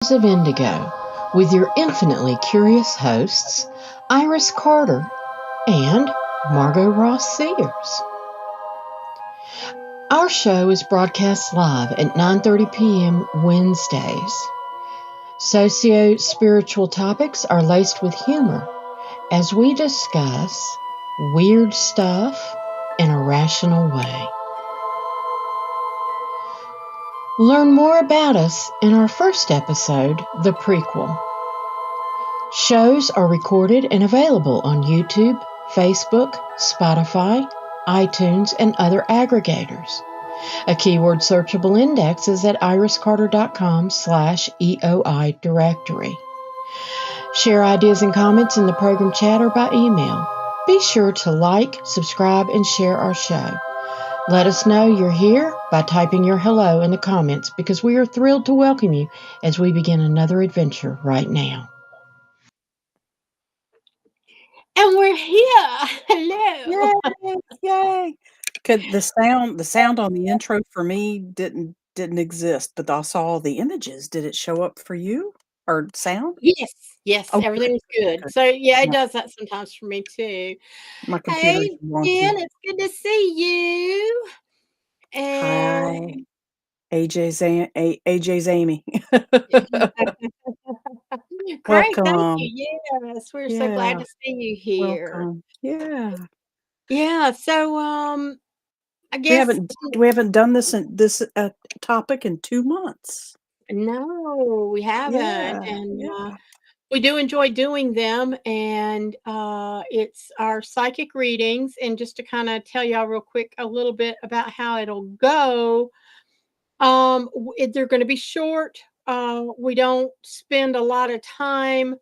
of Indigo with your infinitely curious hosts, Iris Carter and Margot Ross Sears. Our show is broadcast live at 9:30 p.m. Wednesdays. Socio-spiritual topics are laced with humor as we discuss weird stuff in a rational way. Learn more about us in our first episode, The Prequel. Shows are recorded and available on YouTube, Facebook, Spotify, iTunes, and other aggregators. A keyword searchable index is at iriscarter.com/EOI directory. Share ideas and comments in the program chat or by email. Be sure to like, subscribe, and share our show. Let us know you're here by typing your hello in the comments because we are thrilled to welcome you as we begin another adventure right now. And we're here. Hello. Yay! Yay! The sound on the intro for me didn't exist, but I saw the images. Did it show up for you or sound? Yes, Oh, everything was good. good. So yeah, it Yeah. does that sometimes for me too. My computer's Hey, wonky. Jen, it's good to see you. Hi, And AJ's Amy. great, thank Welcome. you. Yes, we're so glad Yeah, to see you here. welcome. Yeah. Yeah, so I We guess haven't done this topic in 2 months. no, we haven't. Yeah, And yeah. we do enjoy doing them, and it's our psychic readings. And just to kind of tell y'all real quick a little bit about how it'll go, they're going to be short. We don't spend a lot of time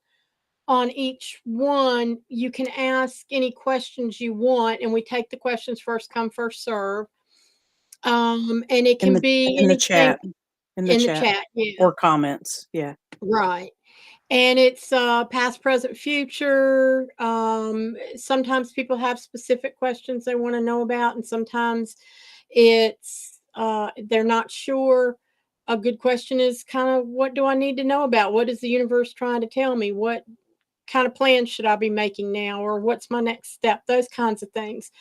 on each one. You can ask any questions you want, and we take the questions first come, first serve. And it In can the be in the anything chat. In the in the chat chat. Yeah, or comments. Yeah. right. And it's past, present, future. Sometimes people have specific questions they want to know about, and sometimes it's they're not sure. A good question is kind of, what do I need to know about? What is the universe trying to tell me? What kind of plans should I be making now, or what's my next step? Those kinds of things.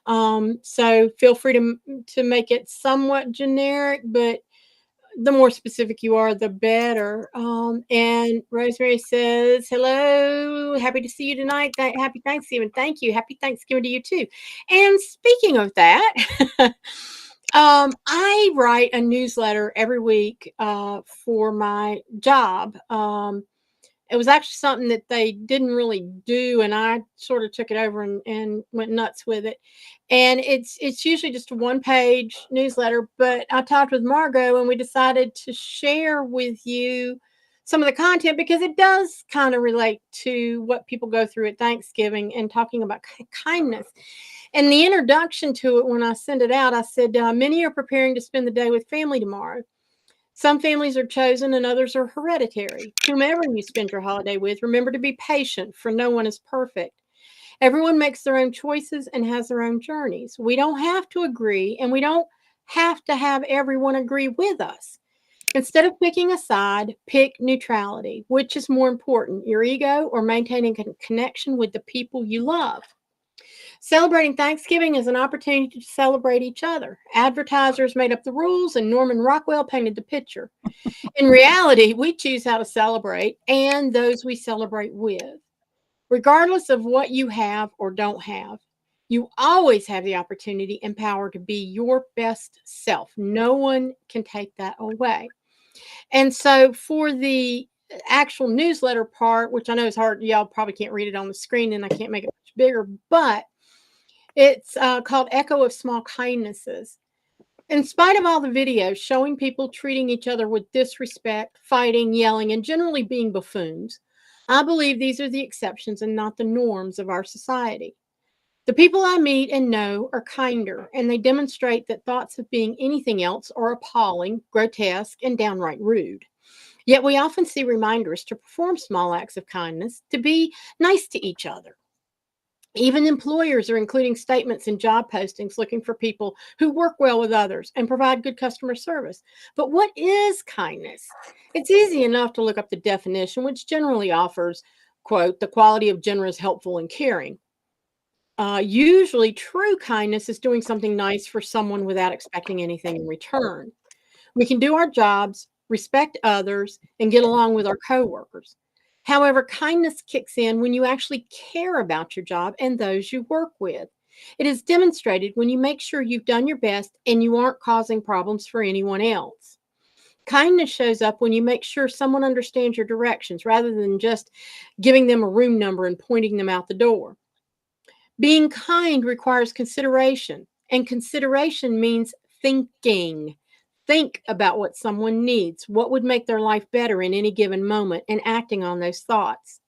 So feel free to make it somewhat generic, but the more specific you are, the better. And Rosemary says, hello, happy to see you tonight. Happy Thanksgiving. Thank you. Happy Thanksgiving to you too. And speaking of that, I write a newsletter every week for my job. It was actually something that they didn't really do, and I sort of took it over and went nuts with it. And it's usually just a one-page newsletter, but I talked with Margot and we decided to share with you some of the content because it does kind of relate to what people go through at Thanksgiving and talking about kindness. And the introduction to it, when I sent it out, I said, many are preparing to spend the day with family tomorrow. Some families are chosen and others are hereditary. Whomever you spend your holiday with, remember to be patient, for no one is perfect. Everyone makes their own choices and has their own journeys. We don't have to agree, and we don't have to have everyone agree with us. Instead of picking a side, pick neutrality. Which is more important, your ego or maintaining a connection with the people you love? Celebrating Thanksgiving is an opportunity to celebrate each other. Advertisers made up the rules, and Norman Rockwell painted the picture. In reality, we choose how to celebrate and those we celebrate with. Regardless of what you have or don't have, you always have the opportunity and power to be your best self. No one can take that away. And so, for the actual newsletter part, which I know is hard, y'all probably can't read it on the screen and I can't make it much bigger, but it's called Echo of Small Kindnesses. In spite of all the videos showing people treating each other with disrespect, fighting, yelling, and generally being buffoons, I believe these are the exceptions and not the norms of our society. The people I meet and know are kinder, and they demonstrate that thoughts of being anything else are appalling, grotesque, and downright rude. Yet we often see reminders to perform small acts of kindness, to be nice to each other. Even employers are including statements in job postings looking for people who work well with others and provide good customer service. But what is kindness? It's easy enough to look up the definition, which generally offers, quote, the quality of generous, helpful, and caring. Usually, true kindness is doing something nice for someone without expecting anything in return. We can do our jobs, respect others, and get along with our coworkers. However, kindness kicks in when you actually care about your job and those you work with. It is demonstrated when you make sure you've done your best and you aren't causing problems for anyone else. Kindness shows up when you make sure someone understands your directions rather than just giving them a room number and pointing them out the door. Being kind requires consideration, and consideration means thinking. Think about what someone needs, what would make their life better in any given moment, and acting on those thoughts.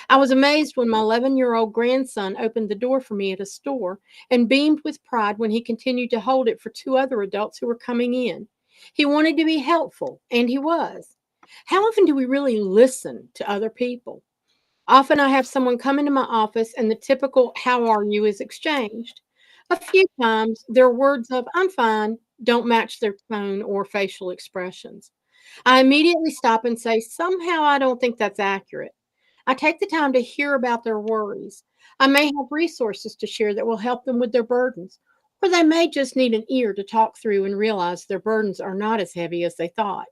I was amazed when my 11-year-old grandson opened the door for me at a store and beamed with pride when he continued to hold it for two other adults who were coming in. He wanted to be helpful, and he was. How often do we really listen to other people? Often I have someone come into my office and the typical "How are you?" is exchanged. A few times their words of "I'm fine" don't match their tone or facial expressions. I immediately stop and say, "Somehow I don't think that's accurate." I take the time to hear about their worries. I may have resources to share that will help them with their burdens, or they may just need an ear to talk through and realize their burdens are not as heavy as they thought.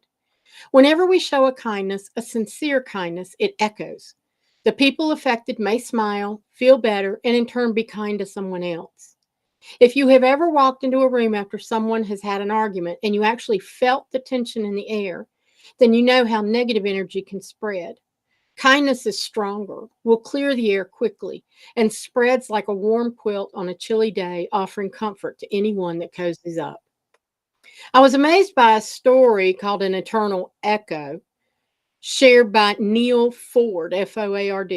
Whenever we show a kindness, a sincere kindness, it echoes. The people affected may smile, feel better, and in turn be kind to someone else. If you have ever walked into a room after someone has had an argument and you actually felt the tension in the air, then you know how negative energy can spread. Kindness is stronger, will clear the air quickly, and spreads like a warm quilt on a chilly day, offering comfort to anyone that cozies up. I was amazed by a story called An Eternal Echo, shared by Neil Ford, Foard.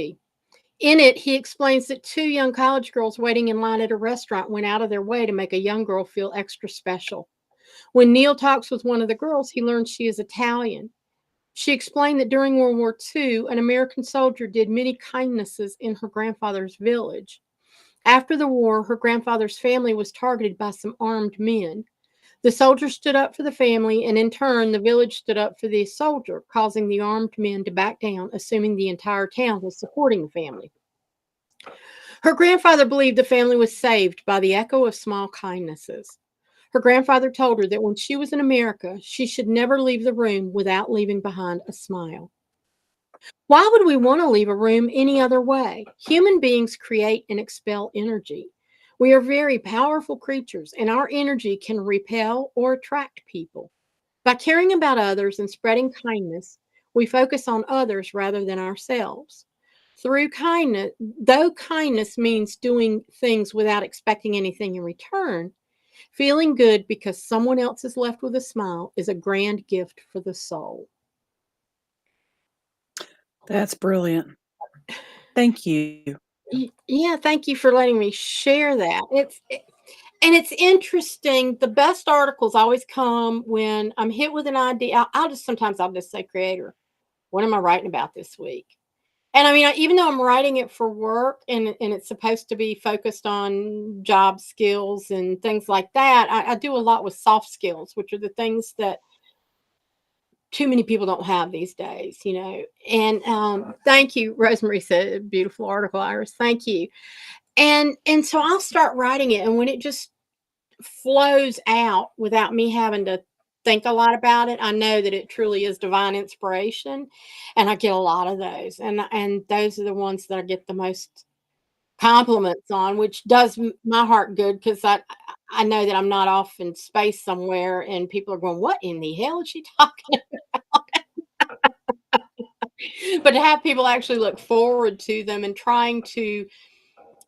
In it, he explains that two young college girls waiting in line at a restaurant went out of their way to make a young girl feel extra special. When Neil talks with one of the girls, he learns she is Italian. She explained that during World War II, an American soldier did many kindnesses in her grandfather's village. After the war, her grandfather's family was targeted by some armed men. The soldier stood up for the family, and in turn, the village stood up for the soldier, causing the armed men to back down, assuming the entire town was supporting the family. Her grandfather believed the family was saved by the echo of small kindnesses. Her grandfather told her that when she was in America, she should never leave the room without leaving behind a smile. Why would we want to leave a room any other way? Human beings create and expel energy. We are very powerful creatures, and our energy can repel or attract people. By caring about others and spreading kindness, we focus on others rather than ourselves. Through kindness, though kindness means doing things without expecting anything in return, feeling good because someone else is left with a smile is a grand gift for the soul. That's brilliant. Thank you. Yeah, thank you for letting me share that. And it's interesting. The best articles always come when I'm hit with an idea. I'll just say, creator, what am I writing about this week? And I mean, even though I'm writing it for work and it's supposed to be focused on job skills and things like that, I do a lot with soft skills, which are the things that too many people don't have these days, you know. And thank you, Rosemary said, beautiful article, Iris. Thank you. And so I'll start writing it, and when it just flows out without me having to think a lot about it, I know that it truly is divine inspiration, and I get a lot of those, and those are the ones that I get the most compliments on, which does my heart good because I know that I'm not off in space somewhere, and people are going, "What in the hell is she talking?" But to have people actually look forward to them and trying to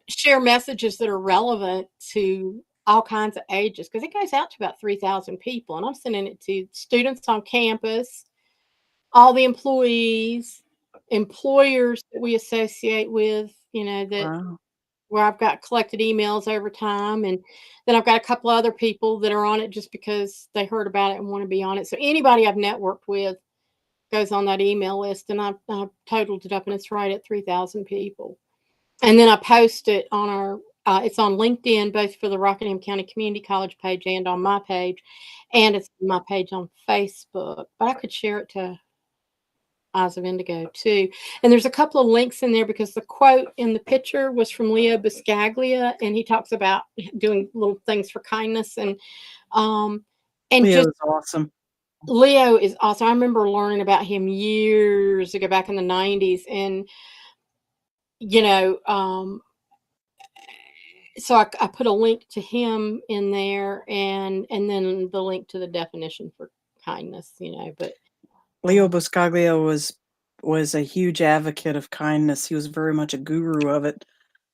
share messages that are relevant to all kinds of ages, because it goes out to about 3,000 people, and I'm sending it to students on campus, all the employees, employers that we associate with, you know, that Wow. where I've got collected emails over time, and then I've got a couple other people that are on it just because they heard about it and want to be on it. So anybody I've networked with goes on that email list, and I've totaled it up, and it's right at 3,000 people. And then I post it on our it's on LinkedIn, both for the Rockingham County Community College page and on my page, and it's my page on Facebook. But I could share it to Eyes of Indigo too. And there's a couple of links in there because the quote in the picture was from Leo Buscaglia, and he talks about doing little things for kindness um and Leo just is awesome. Leo is awesome. I remember learning about him years ago, back in the 90s, and you know, so I put a link to him in there, and then the link to the definition for kindness, but Leo Buscaglia was a huge advocate of kindness. He was very much a guru of it.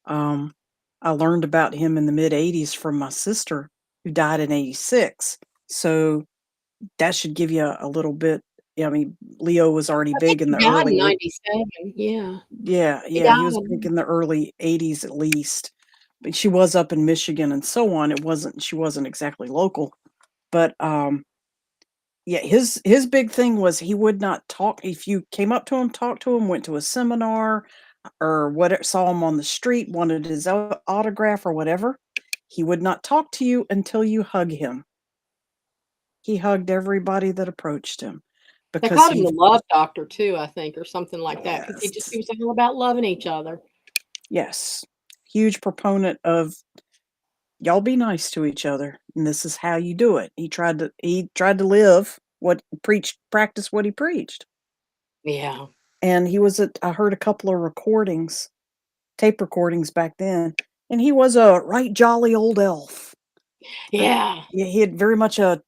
I learned about him in the mid '80s from my sister, who died in '86. So that should give you a little bit. I mean, Leo was already I think big in he the died in early. 97. Yeah. Yeah, He yeah, he died was big in in the early '80s at least. But she was up in Michigan and so on. She wasn't exactly local, but yeah, his big thing was he would not talk if you came up to him, talked to him, went to a seminar or what saw him on the street, wanted his autograph or whatever. He would not talk to you until you hug him. He hugged everybody that approached him They because called him he the love doctor too, I think, or something like that, because yes. he was all about loving each other. Yes. Huge proponent of y'all be nice to each other, and this is how you do it. He tried to live what practice what he preached. Yeah. And I heard a couple of recordings, tape recordings back then, and he was a right jolly old elf. Yeah. Yeah, he had very much a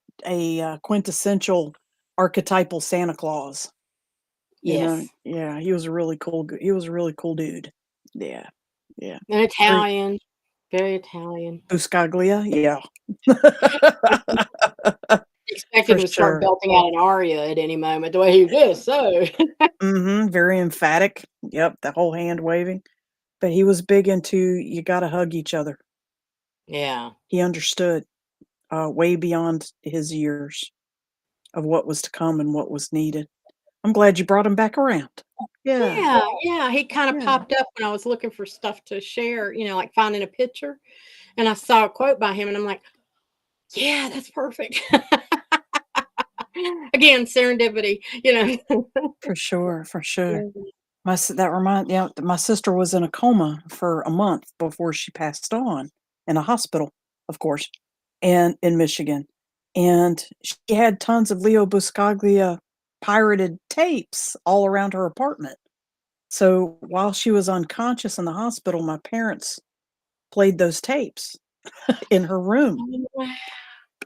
quintessential archetypal Santa Claus. Yes. Yeah, he was a really he was a really cool dude. Yeah, yeah. And Very Italian, very Italian. Buscaglia, yeah. Expected For him to start sure. belting out an aria at any moment, the way he did, so Mhm, very emphatic. Yep, the whole hand waving. But he was big into you gotta hug each other. Yeah. He understood, way beyond his years of what was to come and what was needed. I'm glad you brought him back around. Yeah, Yeah, yeah, he kinda yeah. popped up when I was looking for stuff to share, like finding a picture, and I saw a quote by him, and I'm like, "Yeah, that's perfect." Again, serendipity. For sure, for sure. Yeah. My s that remind yeah, my sister was in a coma for a month before she passed on, in a hospital, of course, and in Michigan, and she had tons of Leo Buscaglia pirated tapes all around her apartment. So, while she was unconscious in the hospital, my parents played those tapes in her room Oh, wow.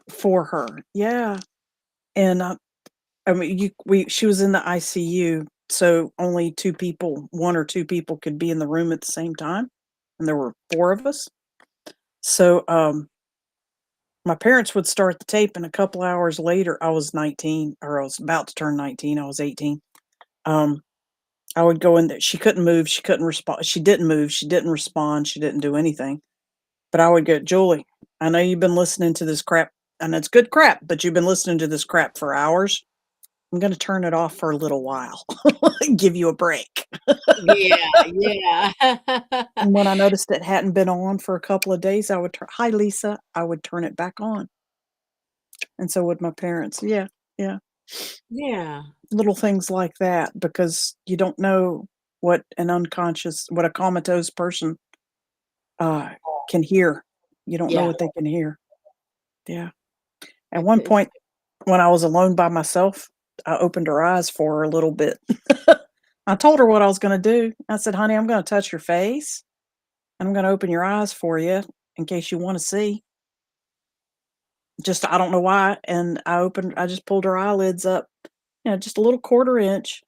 for her. Yeah, and, I mean, she was in the ICU, so only 2 people 1 or 2 people could be in the room at the same time, and there were 4 of us. So, my parents would start the tape, and a couple hours later I was 19, or I was about to turn 19, I was 18. Um, I would go in there. She couldn't move, she couldn't respond. She didn't move, she didn't respond, she didn't do anything. But I would go, "Julie, I know you've been listening to this crap, and it's good crap, but you've been listening to this crap for hours. I'm gonna turn it off for a little while, give you a break." Yeah, yeah. And when I noticed it hadn't been on for a couple of days, I would turn, "Hi, Lisa," I would turn it back on, and so would my parents. Yeah, yeah. Yeah. Little things like that because you don't know what a comatose person, uh, can hear. You don't know Yeah. what they can hear. Yeah. At I one couldn't point, when I was alone by myself, I opened her eyes for her a little bit. I told her what I was gonna do. I said, "Honey, I'm gonna touch your face, and I'm gonna open your eyes for you in case you wanna see." Just I don't know why, and I just pulled her eyelids up, just a little quarter inch,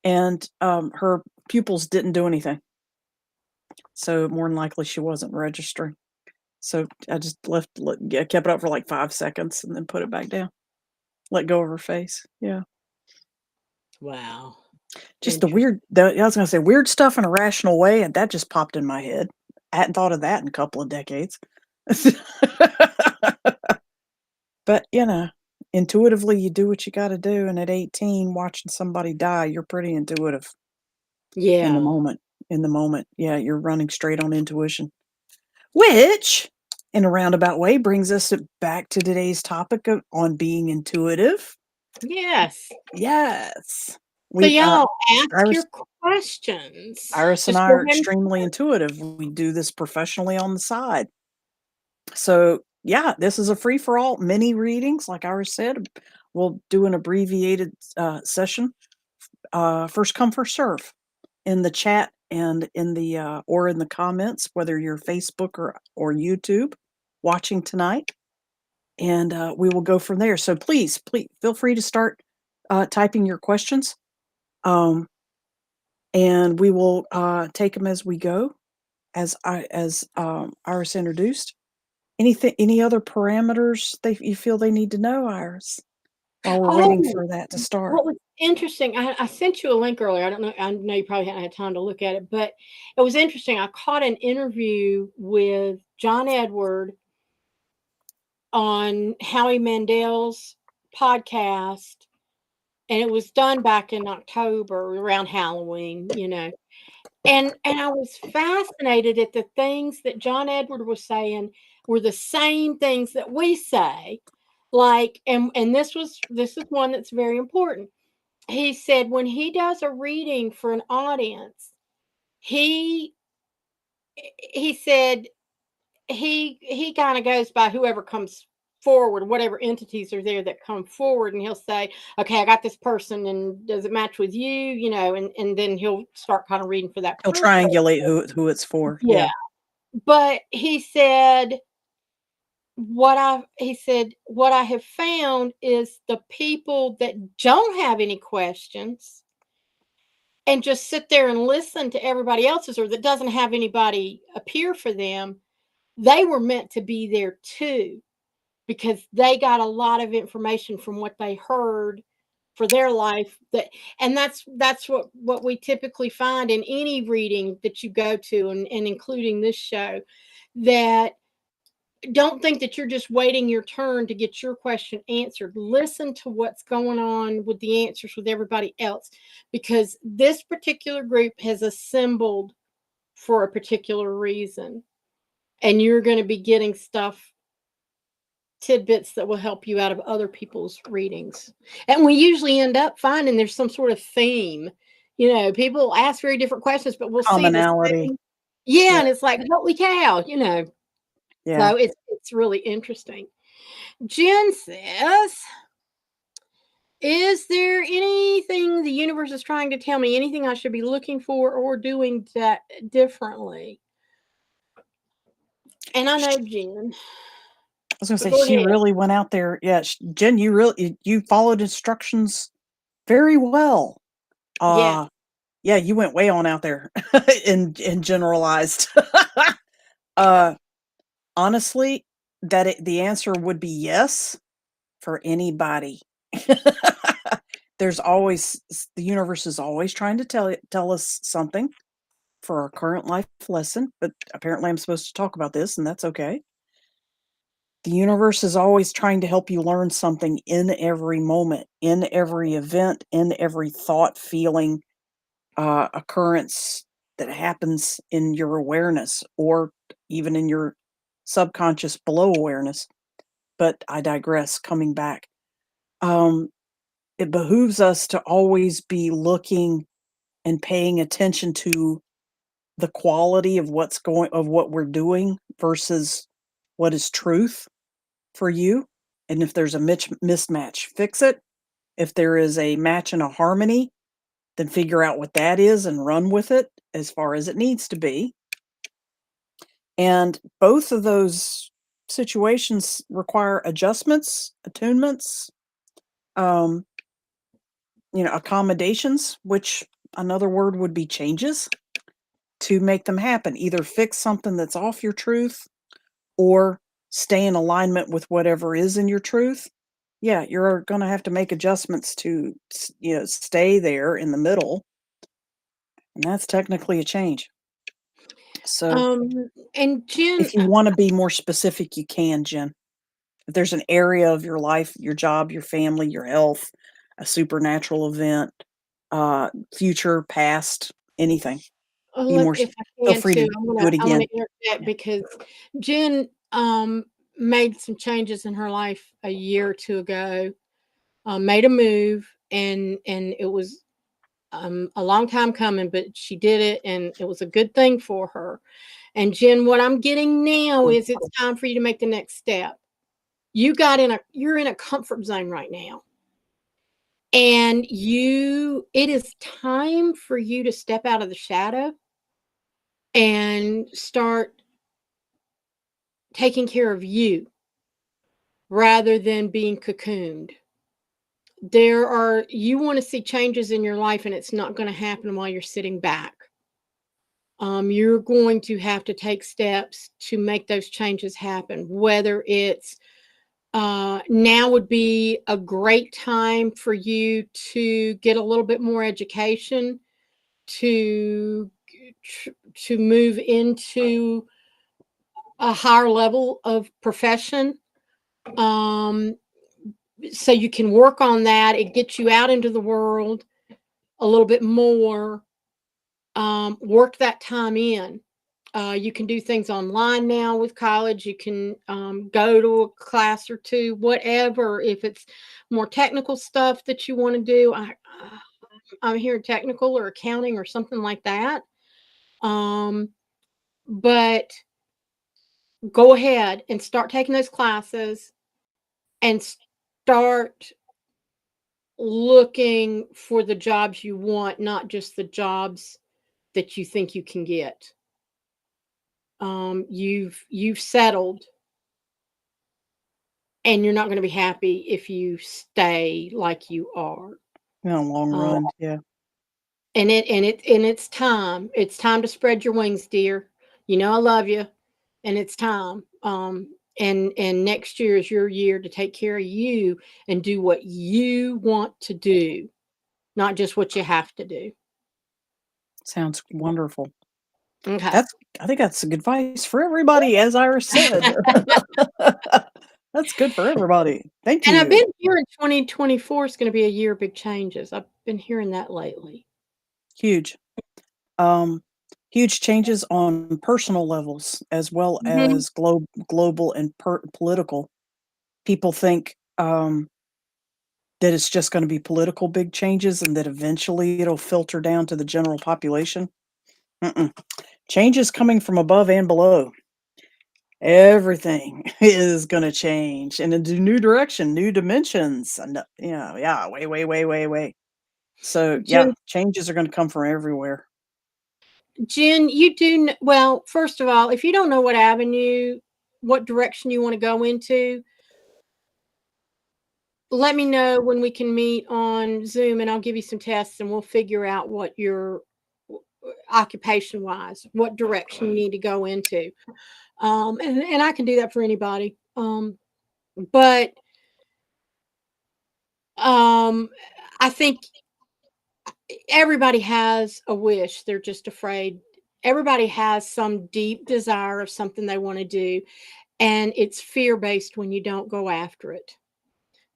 and, her pupils didn't do anything. So, more than likely, she wasn't registering. So, I just kept it up for, like, 5 seconds and then put it back down. Let go of her face. Yeah. Wow. Just Interesting. I was gonna say weird stuff in a rational way, and that just popped in my head. I hadn't thought of that in a couple of decades. But, intuitively, you do what you gotta do, and at 18, watching somebody die, you're pretty intuitive in the Yeah. moment. in the moment. Yeah, you're running straight on intuition, which in a roundabout way brings us back to today's topic on being intuitive. Yes. Yes. So y'all ask Iris, your questions. Iris and Just I go are ahead and extremely intuitive. We do this professionally on the side. So yeah, this is a free for all mini readings. Like Iris said, we'll do an abbreviated session. First come, first serve in the chat and in the or in the comments, whether you're Facebook or YouTube watching tonight, and we will go from there. So please feel free to start typing your questions, and we will take them as we go. As Iris introduced, any other parameters you feel they need to know, Iris, while we're waiting for that to start? What was interesting, I sent you a link earlier. I know you probably hadn't had time to look at it, but it was interesting. I caught an interview with John Edward on Howie Mandel's podcast, and it was done back in October around Halloween, And I was fascinated at the things that John Edward was saying were the same things that we say. Like, and this is one that's very important. He said when he does a reading for an audience, he said he kind of goes by whoever comes forward, whatever entities are there that come forward, and he'll say, okay, I got this person, and does it match with you? And then he'll start kind of reading for that person. He'll triangulate who it's for. Yeah. But he said what I have found is the people that don't have any questions and just sit there and listen to everybody else's, or that doesn't have anybody appear for them, they were meant to be there too, because they got a lot of information from what they heard for their life. And that's what we typically find in any reading that you go to, and including this show, that don't think that you're just waiting your turn to get your question answered. Listen to what's going on with the answers with everybody else, because this particular group has assembled for a particular reason, and you're going to be getting tidbits that will help you out of other people's readings. And we usually end up finding there's some sort of theme. People ask very different questions, but we'll commonality. see the same. Yeah, and it's like, holy cow, Yeah. So it's really interesting. Jen says, is there anything the universe is trying to tell me, anything I should be looking for or doing that differently? And I know Jen. I was going to say, she really went out there. Yeah, Jen, you followed instructions very well. Yeah. Yeah, you went way on out there and generalized. Honestly, the answer would be yes for anybody. The universe is always trying to tell us something for our current life lesson, but apparently I'm supposed to talk about this, and that's okay. The universe is always trying to help you learn something in every moment, in every event, in every thought, feeling, occurrence that happens in your awareness, or even in your subconscious below awareness. But I digress, coming back. It behooves us to always be looking and paying attention to the quality of what we're doing versus what is truth for you. And if there's a mismatch, fix it. If there is a match and a harmony, then figure out what that is and run with it as far as it needs to be. And both of those situations require adjustments, attunements, accommodations, which another word would be changes, to make them happen. Either fix something that's off your truth or stay in alignment with whatever is in your truth. Yeah, you're going to have to make adjustments to, stay there in the middle. And that's technically a change. So, and Jen, if you want to be more specific, you can, Jen. If there's an area of your life, your job, your family, your health, a supernatural event, future, past, anything. Be more If I feel can free to too, do it I wanna again. interject Yeah. because Jen, made some changes in her life a year or 2 ago, made a move, and it was, a long time coming, but she did it, and it was a good thing for her. And Jen, what I'm getting now is it's time for you to make the next step. You're in a comfort zone right now. And it is time for you to step out of the shadow and start taking care of you rather than being cocooned. You want to see changes in your life, and it's not going to happen while you're sitting back. You're going to have to take steps to make those changes happen, whether it's now would be a great time for you to get a little bit more education to to move into a higher level of profession, um, so you can work on that. It gets you out into the world a little bit more. Work that time in. You can do things online now with college. You can go to a class or two, whatever. If it's more technical stuff that you want to do, I'm here technical or accounting or something like that. Um, but go ahead and start taking those classes and start looking for the jobs you want, not just the jobs that you think you can get. You've settled, and you're not going to be happy if you stay like you are. In the long Um, run, yeah. and it's time. It's time to spread your wings, dear. You know I love you, and it's time. And next year is your year to take care of you and do what you want to do, not just what you have to do. Sounds wonderful. Okay. That's I think that's good advice for everybody, as Iris said. That's good for everybody. Thank And I've you. been hearing 2024 is going to be a year of big changes. I've been hearing that lately. Huge. Um, Huge changes on personal levels as well Mhm. as global and political. People think that it's just going to be political big changes and that eventually it'll filter down to the general population. Mm-mm. Change is coming from above and below. Everything is going to change in a new direction, new dimensions. And, yeah, way, way, way, way, way. So, yeah, Jen, changes are going to come from everywhere. Jen, well, first of all, if you don't know what direction you want to go into, let me know when we can meet on Zoom and I'll give you some tests and we'll figure out what your occupation wise, what direction you need to go into. And I can do that for anybody. But um, I think everybody has a wish. They're just afraid. Everybody has some deep desire of something they want to do, and it's fear based when you don't go after it.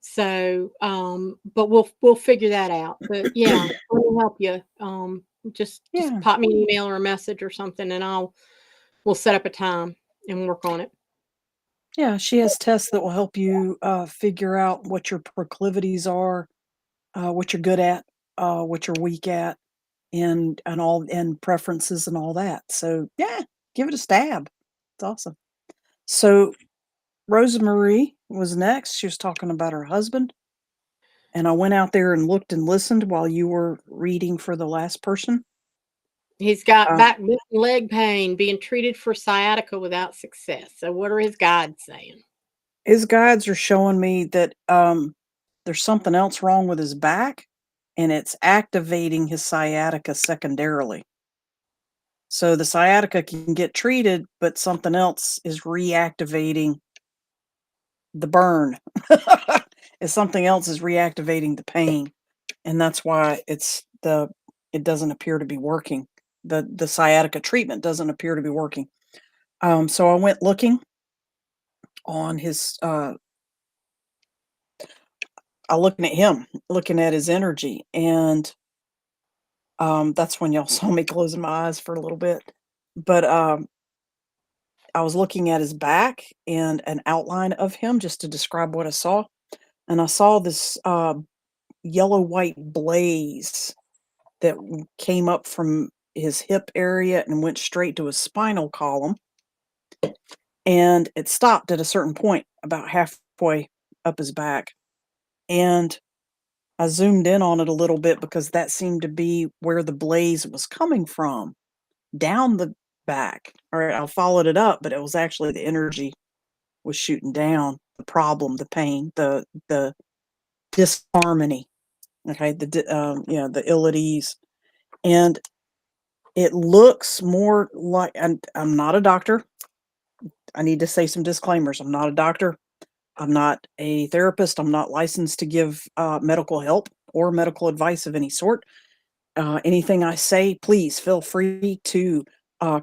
So, but we'll figure that out. But yeah, let me help you. Just Yeah. pop me an email or a message or something, and we'll set up a time and work on it. Yeah. She has tests that will help you figure out what your proclivities are, what you're good at, what you're weak at, and preferences and all that. So yeah, give it a stab. It's awesome. So Rosa Marie was next. She was talking about her husband. And I went out there and looked and listened while you were reading for the last person. He's got Uh, back, and leg pain, being treated for sciatica without success. So, what are his guides saying? his guides are showing me that there's something else wrong with his back, and it's activating his sciatica secondarily. So the sciatica can get treated, but something else is reactivating the burn. If something else is reactivating the pain, and that's why it doesn't appear to be working. The sciatica treatment doesn't appear to be working. So I went looking on his looking at him, looking at his energy, and That's when y'all saw me closing my eyes for a little bit. But I was looking at his back and an outline of him just to describe what I saw. And I saw this yellow white blaze that came up from his hip area and went straight to his spinal column. And it stopped at a certain point, about halfway up his back. And I zoomed in on it a little bit because that seemed to be where the blaze was coming from, down the back. All right, I followed it up, but it was actually the energy was shooting down, the problem, the pain, the disharmony. Okay, the ill at ease, and it looks more like. And I'm not a doctor. I need to say some disclaimers. I'm not a doctor. I'm not a therapist. I'm not licensed to give medical help or medical advice of any sort. Anything I say, please feel free to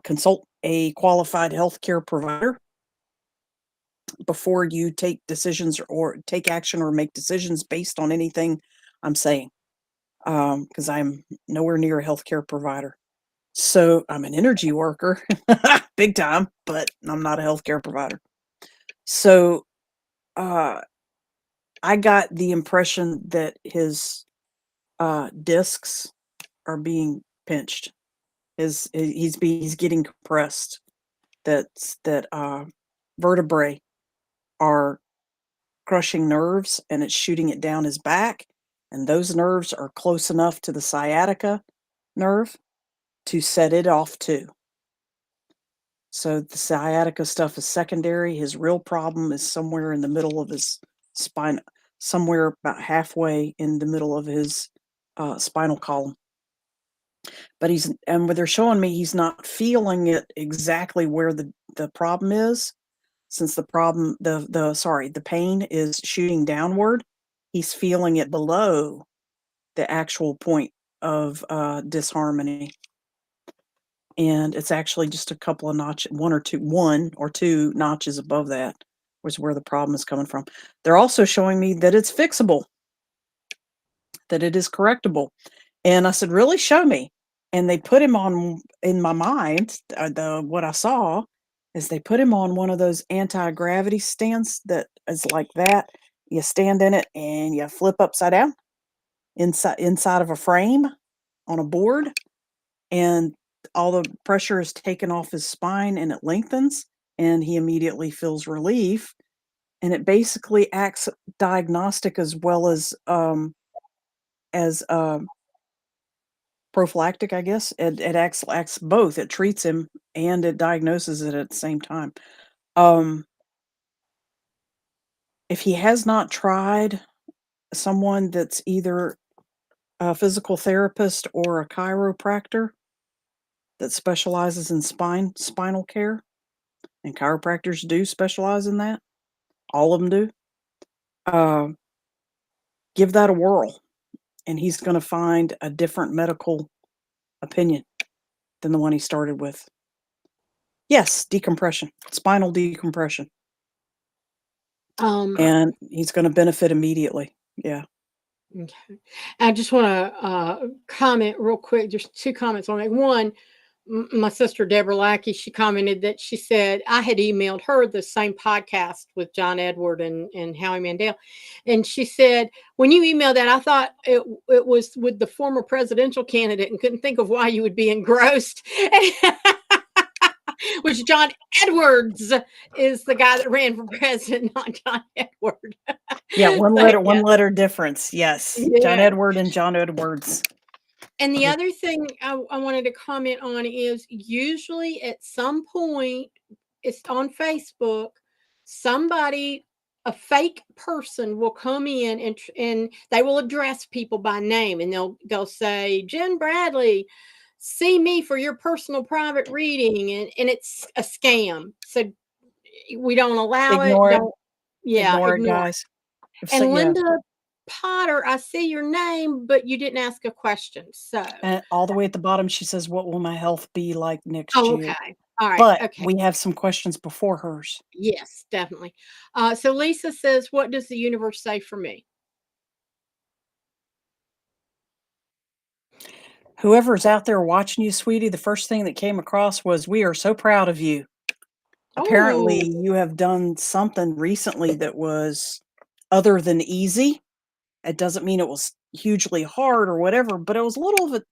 consult a qualified healthcare provider before you take decisions or take action or make decisions based on anything I'm saying, because I'm nowhere near a healthcare provider. So I'm an energy worker, big time, but I'm not a healthcare provider. So I got the impression that his discs are being pinched. He's getting compressed. That vertebrae are crushing nerves, and it's shooting it down his back, and those nerves are close enough to the sciatica nerve to set it off too. So the sciatica stuff is secondary. His real problem is somewhere in the middle of his spine, somewhere about halfway in the middle of his spinal column. But what they're showing me, he's not feeling it exactly where the problem is, since the problem, the pain is shooting downward. He's feeling it below the actual point of disharmony. And it's actually just a couple of one or two notches above that was where the problem is coming from. They're also showing me that it's fixable, that it is correctable. And I said, really, show me. And they put him on, in my mind, what I saw is they put him on one of those anti-gravity stands that is like that. You stand in it and you flip upside down inside of a frame on a board, and all the pressure is taken off his spine and it lengthens, and he immediately feels relief. And it basically acts diagnostic as well as prophylactic, I guess. It acts both. It treats him and it diagnoses it at the same time. If he has not tried someone that's either a physical therapist or a chiropractor that specializes in spinal care, and chiropractors do specialize in that, all of them do, give that a whirl, and he's going to find a different medical opinion than the one he started with. Yes, decompression, spinal decompression. And he's gonna benefit immediately. Yeah. Okay. I just want to comment real quick. There's two comments on it. One, my sister Deborah Lackey, she commented that she said I had emailed her the same podcast with John Edward and Howie Mandel, and she said when you emailed that, I thought it was with the former presidential candidate and couldn't think of why you would be engrossed. Which John Edwards is the guy that ran for president, not John Edward. Yeah, one So, letter difference. Yes. John yeah. Edward and John Edwards. And the other thing I wanted to comment on is usually at some point, it's on Facebook, somebody, a fake person will come in and they will address people by name, and they'll say, Jen Bradley, see me for your personal private reading, and it's a scam. So we don't allow Ignore it. it. Ignore it, Ignore. guys. And Linda Potter, I see your name, but you didn't ask a question. So And all the way at the bottom, she says, "What will my health be like next oh, year?" okay. All right. But Okay. we have some questions before hers. Yes, definitely. So Lisa says, what does the universe say for me? whoever's out there watching you, sweetie, the first thing that came across was, "We are so proud of you." Apparently, Oh, you have done something recently that was other than easy. It doesn't mean it was hugely hard or whatever, but it was a little of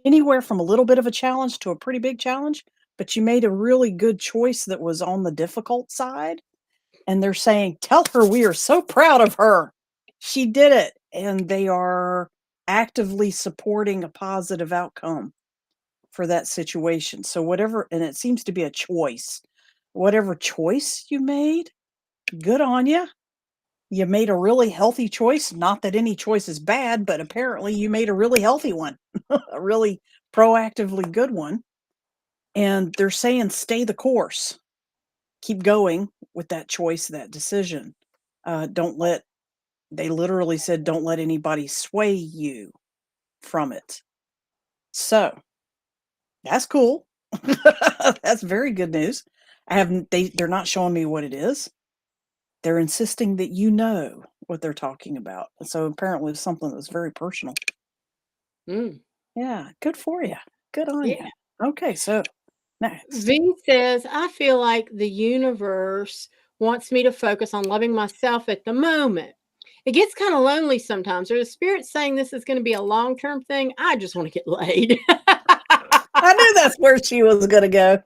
anywhere from a little bit of a challenge to a pretty big challenge, but you made a really good choice that was on the difficult side, and they're saying, "Tell her we are so proud of her. She did it." And they are actively supporting a positive outcome for that situation. So whatever, and it seems to be a choice. Whatever choice you made, good on you. You made a really healthy choice. Not that any choice is bad, but apparently you made a really healthy one, a really proactively good one. And they're saying stay the course, keep going with that choice, that decision. Don't let, they literally said, don't let anybody sway you from it. So that's cool. That's very good news. I haven't, they're not showing me what it is. They're insisting that you know what they're talking about. So apparently it's something that's very personal. mm, Yeah, good for you. Good on you. yeah. Okay, so next. V says, I feel like the universe wants me to focus on loving myself at the moment. It gets kind of lonely sometimes. Or the spirit saying this is going to be a long term thing. I just want to get laid. I knew that's where she was going to go.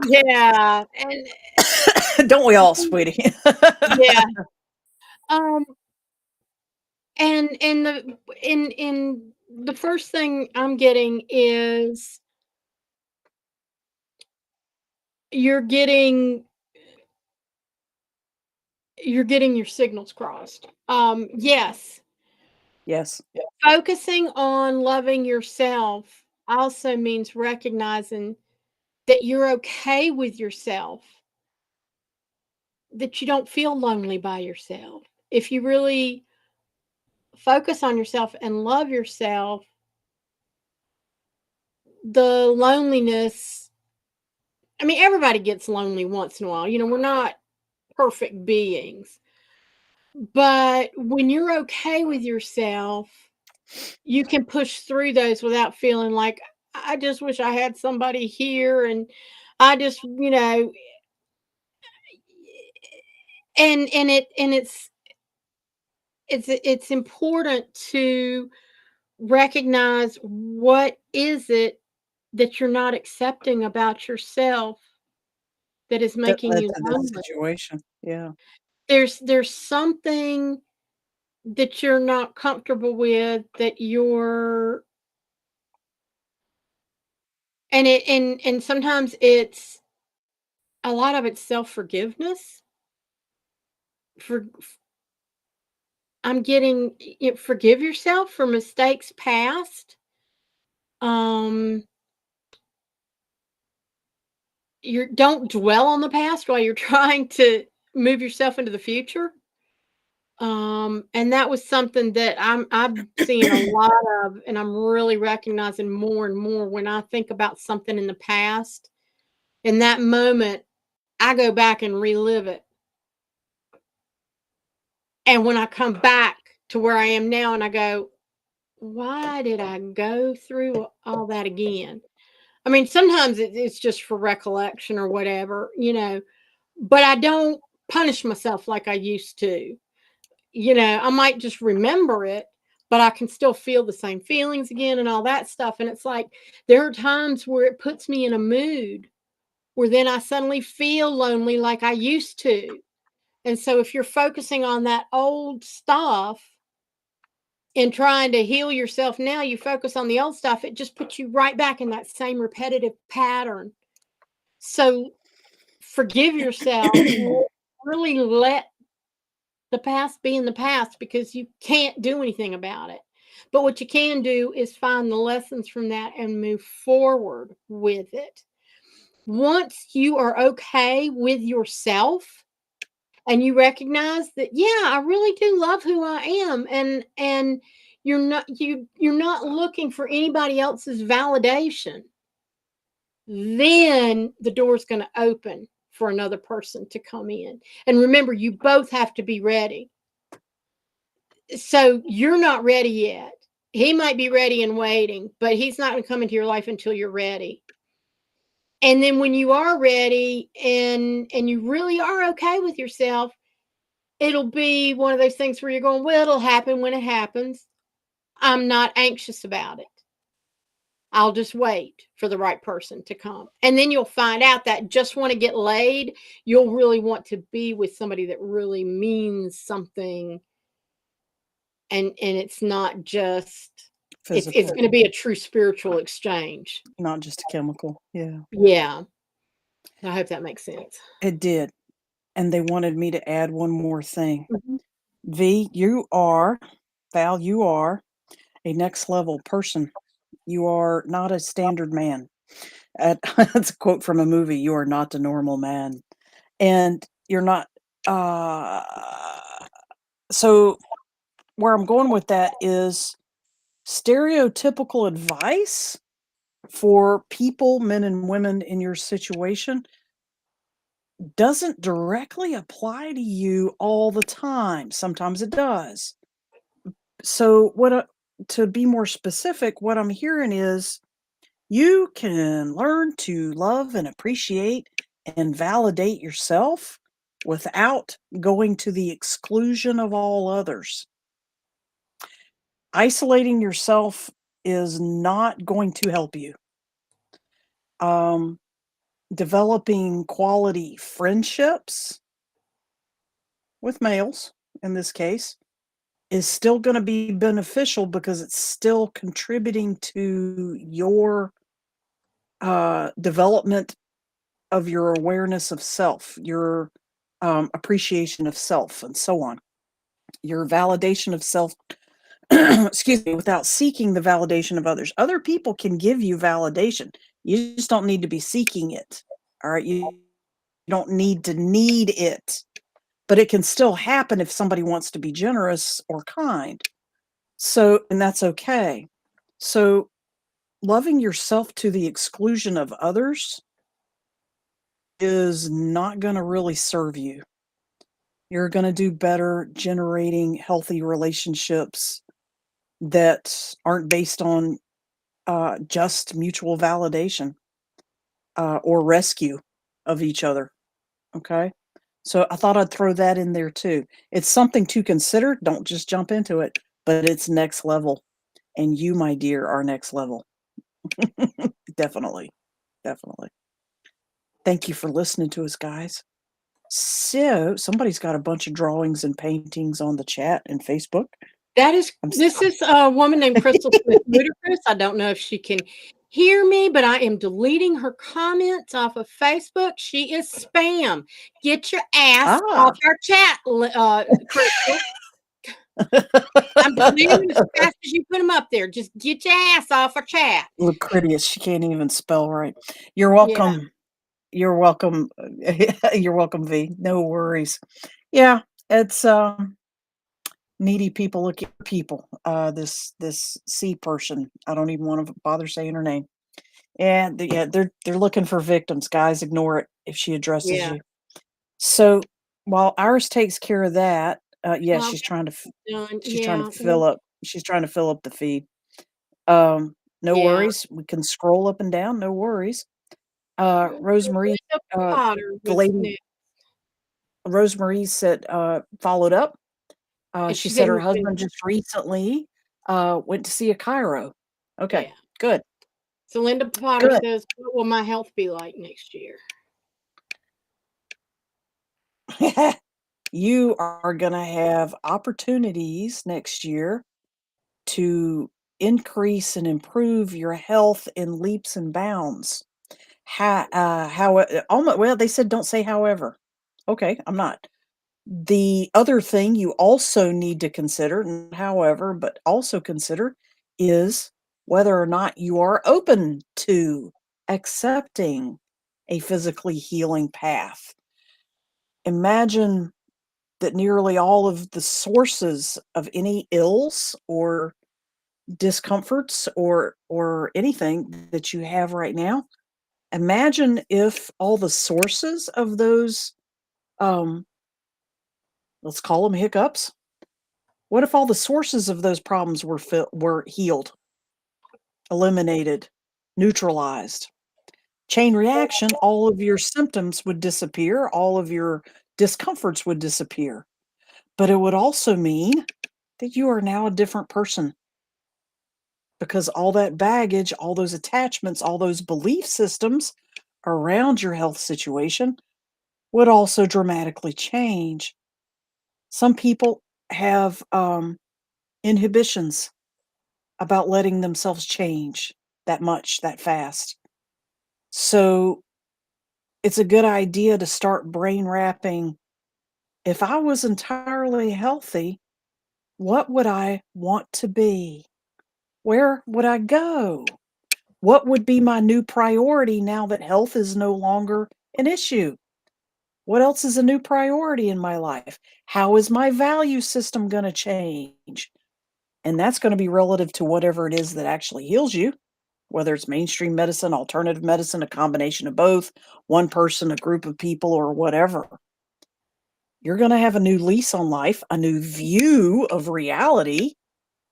Yeah. And Don't we all, sweetie? yeah. Um, and in the first thing I'm getting is you're getting you're getting your signals crossed. Yes, Yes. focusing on loving yourself also means recognizing that you're okay with yourself, that you don't feel lonely by yourself. If you really focus on yourself and love yourself, the loneliness, I mean, everybody gets lonely once in a while. We're not perfect beings. But when you're okay with yourself, you can push through those without feeling like, I just wish I had somebody here, and I just, and it's important to recognize what is it that you're not accepting about yourself that is That making led you to this lonely. situation. Yeah. There's something that you're not comfortable with, that you're and sometimes it's a lot of it's self-forgiveness. For I'm getting forgive yourself for mistakes past. Um you don't dwell on the past while you're trying to move yourself into the future. And that was something that I'm seeing a lot of, and I'm really recognizing more and more when I think about something in the past. In that moment, I go back and relive it. And when I come back to where I am now and I go, why did I go through all that again? I mean, sometimes it's just for recollection or whatever, but I don't punish myself like I used to. I might just remember it, but I can still feel the same feelings again and all that stuff. And it's like there are times where it puts me in a mood where then I suddenly feel lonely like I used to. And so if you're focusing on that old stuff and trying to heal yourself now, you focus on the old stuff, it just puts you right back in that same repetitive pattern. So forgive yourself, really let the past be in the past because you can't do anything about it. But what you can do is find the lessons from that and move forward with it. Once you are okay with yourself and you recognize that, yeah, I really do love who I am, and you're not looking for anybody else's validation, then the door's going to open for another person to come in. And remember, you both have to be ready. So you're not ready yet. He might be ready and waiting, but he's not going to come into your life until you're ready. And then when you are ready and you really are okay with yourself, it'll be one of those things where you're going, well, it'll happen when it happens. I'm not anxious about it. I'll just wait for the right person to come. And then you'll find out that just want to get laid, you'll really want to be with somebody that really means something. And it's not just it's Physical, going to be a true spiritual exchange. not just a chemical. Yeah, Yeah. I hope that makes sense. it did. And they wanted me to add one more thing. Mhm. Val, you are a next level person. You are not a standard man. That's a quote from a movie. You are not the normal man. And you're not, uh, so where I'm going with that is stereotypical advice for people, men and women in your situation, doesn't directly apply to you all the time. Sometimes it does. So, to be more specific, what I'm hearing is you can learn to love and appreciate and validate yourself without going to the exclusion of all others. Isolating yourself is not going to help you. Um, Developing quality friendships with males, in this case, is still going to be beneficial because it's still contributing to your development of your awareness of self, your appreciation of self, and so on. Your validation of self, excuse me, without seeking the validation of others. Other people can give you validation. You just don't need to be seeking it. All right. You don't need it, but it can still happen if somebody wants to be generous or kind. So, and that's okay. So, loving yourself to the exclusion of others is not going to really serve you. You're going to do better generating healthy relationships that aren't based on just mutual validation or rescue of each other. Okay. So I thought I'd throw that in there too. It's something to consider. Don't just jump into it, but it's next level. And you, my dear, are next level. Definitely. Definitely. Thank you for listening to us, guys. So somebody's got a bunch of drawings and paintings on the chat and Facebook. This is a woman named Crystal Smith Ludacris. I don't know if she can hear me, but I am deleting her comments off of Facebook. She is spam. Get your ass off our chat, Crystal. I'm deleting as fast as you put them up there. Just get your ass off our chat. Lucretius, she can't even spell right. You're welcome. Yeah. You're welcome. You're welcome, V. No worries. Yeah, it's needy people look at people. This C person. I don't even want to bother saying her name. And yeah, they're looking for victims. Guys, ignore it if she addresses you. So while Iris takes care of that, she's trying to fill up. She's trying to fill up the feed. No worries. We can scroll up and down. No worries. Rosemary, the lady, Rosemary said, followed up. She said her husband just recently went to see a chiro. Okay, good. So Linda Potter says, what will my health be like next year? You are going to have opportunities next year to increase and improve your health in leaps and bounds. Well, they said don't say however. Okay, I'm not. The other thing you also need to consider, however, but also consider is whether or not you are open to accepting a physically healing path. Imagine that nearly all of the sources of any ills or discomforts or anything that you have right now, imagine if all the sources of those let's call them hiccups, What if all the sources of those problems were healed, eliminated, neutralized? Chain reaction, all of your symptoms would disappear, all of your discomforts would disappear. But it would also mean that you are now a different person, because all that baggage, all those attachments, all those belief systems around your health situation would also dramatically change. Some people have inhibitions about letting themselves change that much, that fast. So it's a good idea to start brain wrapping. If I was entirely healthy, what would I want to be? Where would I go? What would be my new priority now that health is no longer an issue? What else is a new priority in my life? How is my value system going to change? And that's going to be relative to whatever it is that actually heals you, whether it's mainstream medicine, alternative medicine, a combination of both, one person, a group of people, or whatever. You're going to have a new lease on life, a new view of reality,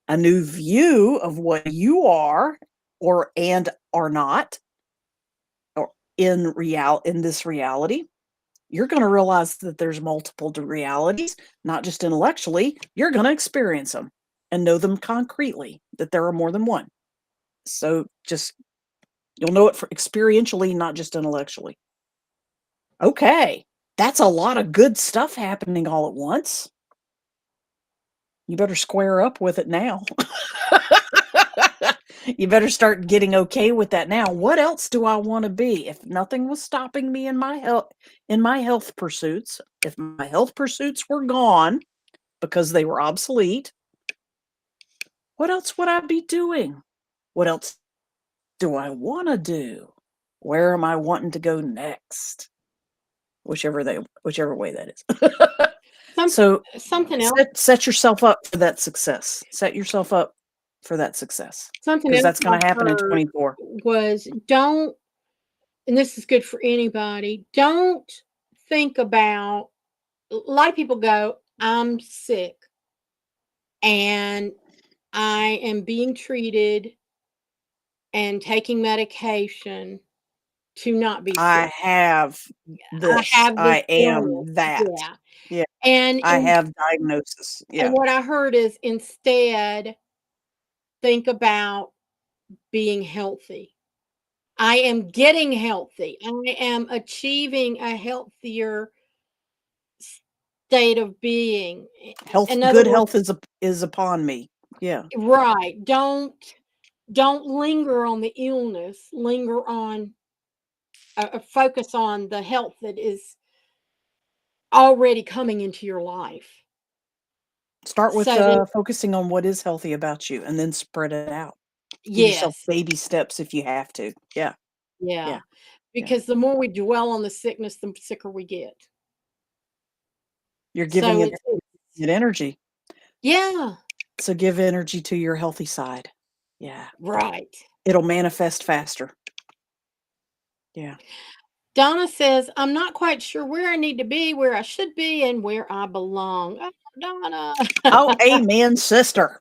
a new view of what you are and are not, or in this reality. You're going to realize that there's multiple realities, not just intellectually. You're going to experience them and know them concretely, that there are more than one. So just, you'll know it experientially, not just intellectually. Okay, that's a lot of good stuff happening all at once. You better square up with it now. You better start getting okay with that now. What else do I want to be? If nothing was stopping me in my health pursuits, if my health pursuits were gone because they were obsolete, what else would I be doing? What else do I want to do? Where am I wanting to go next? Whichever way that is. So Something else. set yourself up for that success. Set yourself up for that success. Something Because else that's going to I happen in heard 24. was don't, and this is good for anybody, don't think about, a lot of people go, I'm sick and I am being treated and taking medication to not be I sick. have I this. have this I am illness. that. Yeah. Yeah. And I have diagnosis. Yeah. what I heard is instead think about being healthy. I am getting healthy. I am achieving a healthier state of being. Health, In other good words, health is upon me. Yeah. right. Don't linger on the illness. Linger on focus on the health that is already coming into your life. Start with So that focusing on what is healthy about you and then spread it out. Give yourself yes, baby steps if you have to. Yeah. yeah. Yeah. Yeah. Because the more we dwell on the sickness, the sicker we get. You're giving So it energy. yeah, So give energy to your healthy side. Yeah. right. It'll manifest faster. Yeah. Donna says, I'm not quite sure where I need to be, where I should be, and where I belong. Oh, Donna. Oh, amen, sister.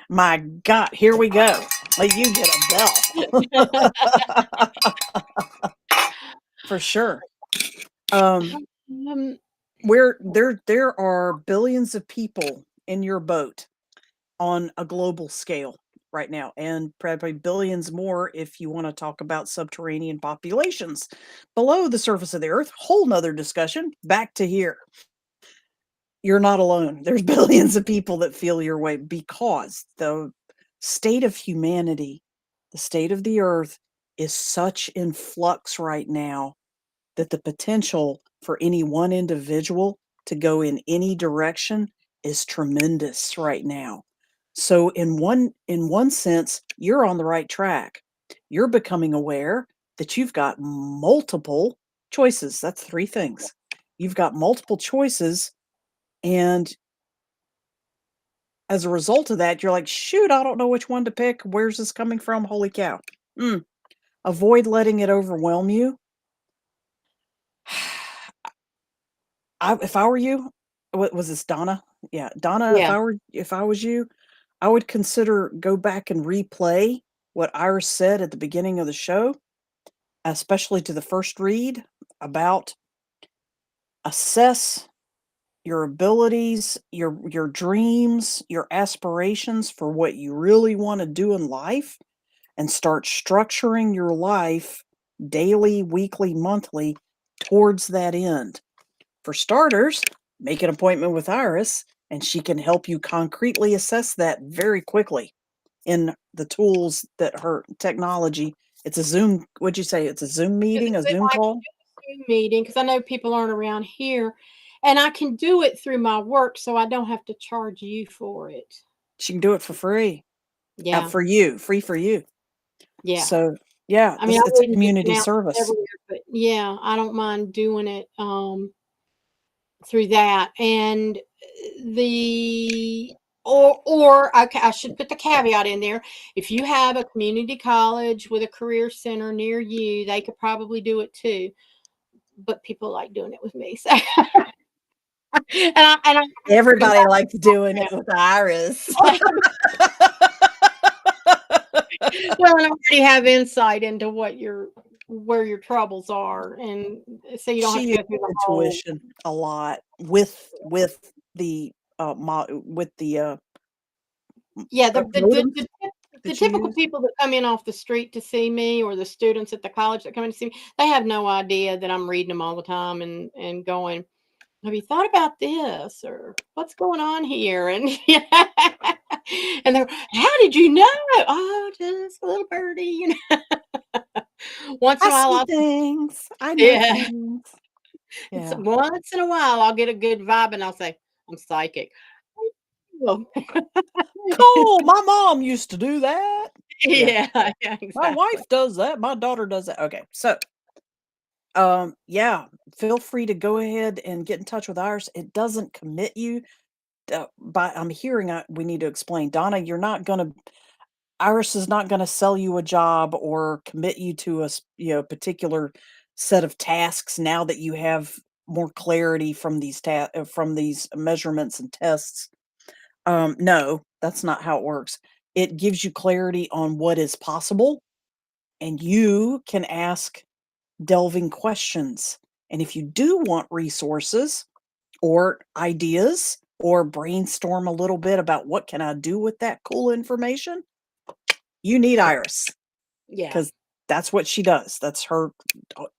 My God, here we go. You get a bell. For sure. Um, Where there are billions of people in your boat on a global scale right now, and probably billions more if you want to talk about subterranean populations below the surface of the earth. Whole nother discussion. Back to here. You're not alone. There's billions of people that feel your way, because the state of humanity, the state of the earth, is such in flux right now that the potential for any one individual to go in any direction is tremendous right now. So in one sense, you're on the right track. You're becoming aware that you've got multiple choices. That's three things. You've got multiple choices, and as a result of that, you're like, shoot, I don't know which one to pick. Where's this coming from? Holy cow. Avoid letting it overwhelm you. If I were you, what was this, Donna? Yeah, Donna, Yeah. if I was you, I would consider go back and replay what Iris said at the beginning of the show, especially to the first read about assess your abilities, your dreams, your aspirations for what you really want to do in life, and start structuring your life daily, weekly, monthly towards that end. For starters, make an appointment with Iris, and she can help you concretely assess that very quickly in the tools that her technology. It's a Zoom. What'd you say? It's a Zoom meeting, a Zoom I can call. do a Zoom meeting because I know people aren't around here, and I can do it through my work, so I don't have to charge you for it. She can do it for free, Yeah, for you, free for you. yeah. So yeah, I mean, this I it's a wouldn't just community announce it service. everywhere, but yeah, I don't mind doing it through that. And the or okay, I should put the caveat in there. If you have a community college with a career center near you, they could probably do it too. But people like doing it with me, so and I Everybody likes doing it with Iris. well, and I already have insight into where your troubles are, and so you don't have She to uses go through the whole. intuition a lot with the with the Yeah, modems the that you typical use. people that come in off the street to see me, or the students at the college that come in to see me, they have no idea that I'm reading them all the time and going, "Have you thought about this?" or "What's going on here?" And yeah, and they're, "How did you know?" "Oh, just a little birdie, you know." Once in I a while, see I'll things. I know yeah, things. it's Yeah. once in a while I'll get a good vibe, and I'll say, "I'm psychic." Well, Cool. My mom used to do that. Yeah. yeah, yeah, My exactly. wife does that. My daughter does that. Okay. So, yeah, feel free to go ahead and get in touch with ours. It doesn't commit you. I'm hearing we need to explain. Donna, you're not going to Iris is not gonna sell you a job or commit you to particular set of tasks now that you have more clarity from from these measurements and tests. No, that's not how it works. It gives you clarity on what is possible, and you can ask delving questions. And if you do want resources or ideas or brainstorm a little bit about what can I do with that cool information, you need Iris. Yeah. 'Cause that's what she does. That's her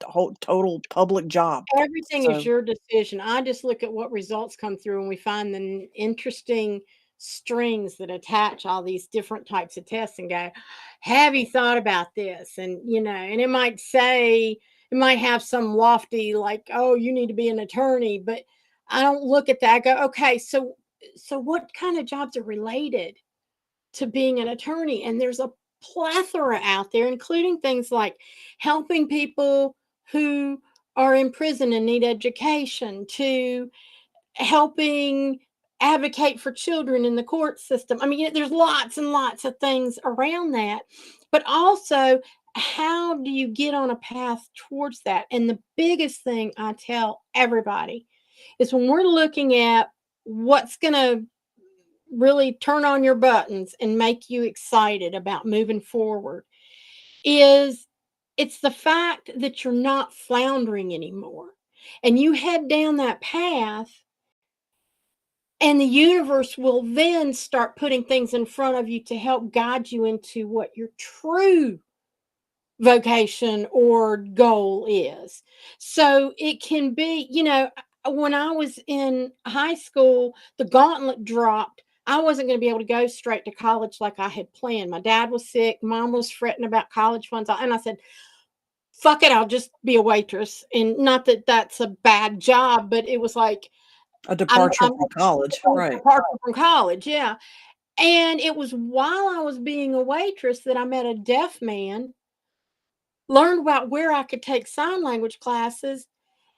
whole total public job. Everything is So your decision. I just look at what results come through, and we find the interesting strings that attach all these different types of tests and go, "Have you thought about this?" And, and it might say, it might have some lofty, like, "Oh, you need to be an attorney." But I don't look at that. I go, "Okay, so what kind of jobs are related to being an attorney?" And there's a plethora out there, including things like helping people who are in prison and need education, to helping advocate for children in the court system. I mean, there's lots and lots of things around that. But also, how do you get on a path towards that? And the biggest thing I tell everybody is, when we're looking at what's going to really turn on your buttons and make you excited about moving forward, is it's the fact that you're not floundering anymore, and you head down that path, and the universe will then start putting things in front of you to help guide you into what your true vocation or goal is. So it can be, when I was in high school, the gauntlet dropped. I wasn't going to be able to go straight to college like I had planned. My dad was sick, mom was fretting about college funds, and I said, "Fuck it, I'll just be a waitress." And not that that's a bad job, but it was like, a departure I'm from college, right. apart from college, yeah. And it was while I was being a waitress that I met a deaf man, learned about where I could take sign language classes,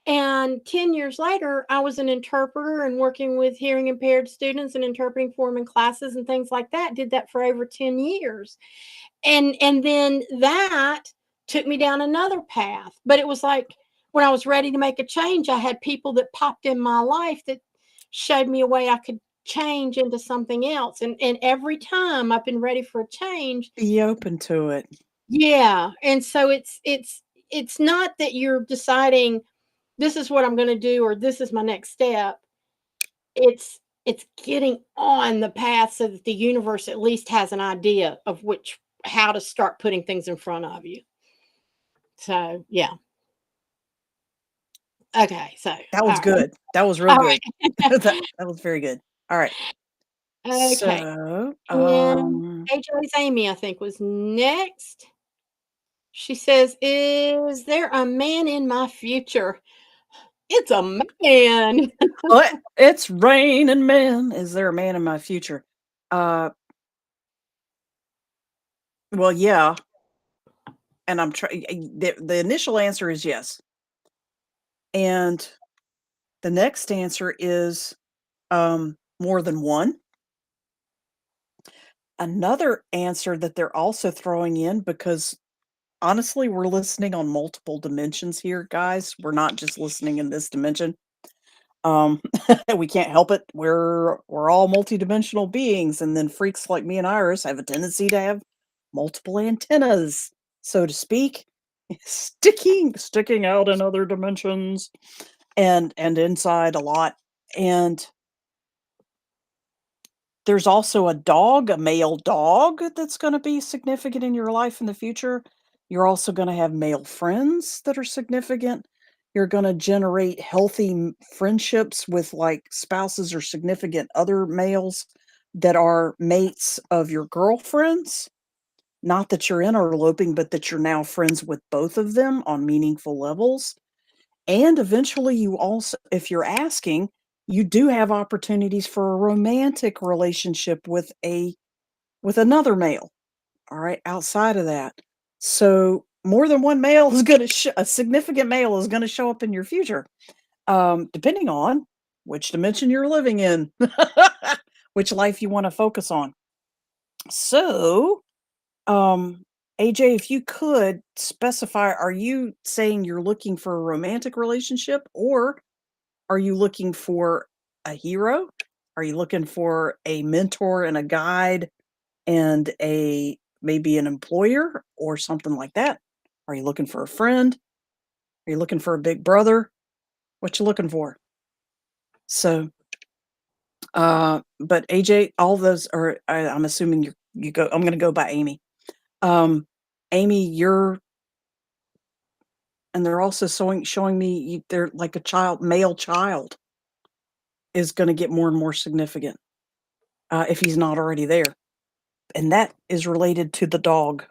and 10 years later, I was an interpreter and working with hearing impaired students and interpreting for them in classes and things like that. Did that for over 10 years. And then that took me down another path. But it was like, when I was ready to make a change, I had people that popped in my life that showed me a way I could change into something else. And every time I've been ready for a change. Be open to it. Yeah. And so it's not that you're deciding this is what I'm going to do or this is my next step. It's getting on the path so that the universe at least has an idea of which how to start putting things in front of you. So, yeah. Okay, so, That was alright. good. That was real Alright. good. That was very good. All right. Okay. So, And AJ's Amy, I think, was next. She says, "Is there a man in my future?" It's a man. what? It's raining men. Is there a man in my future? Uh, well, yeah. And I'm trying. The initial answer is yes, and the next answer is more than one. Another answer that they're also throwing in because honestly, we're listening on multiple dimensions here, guys. We're not just listening in this dimension. Um, we can't help it. We're all multidimensional beings, and then freaks like me and Iris have a tendency to have multiple antennas, so to speak, sticking out in other dimensions and inside a lot. And there's also a male dog that's gonna be significant in your life in the future. You're also gonna have male friends that are significant. You're gonna generate healthy friendships with like spouses or significant other males that are mates of your girlfriends. Not that you're interloping, but that you're now friends with both of them on meaningful levels. And eventually you also, if you're asking, you do have opportunities for a romantic relationship with another male, all right, outside of that. So more than one male is going to a significant male is going to show up in your future, depending on which dimension you're living in, which life you want to focus on. So, um, AJ, if you could specify, are you saying you're looking for a romantic relationship, or are you looking for a hero? Are you looking for a mentor and a guide and a maybe an employer or something like that? Are you looking for a friend? Are you looking for a big brother? What you looking for? So, but AJ, all those are. I'm assuming you go. I'm going to go by Amy. Um, Amy, you're, and they're also showing me they're like a male child is going to get more and more significant if he's not already there. And that is related to the dog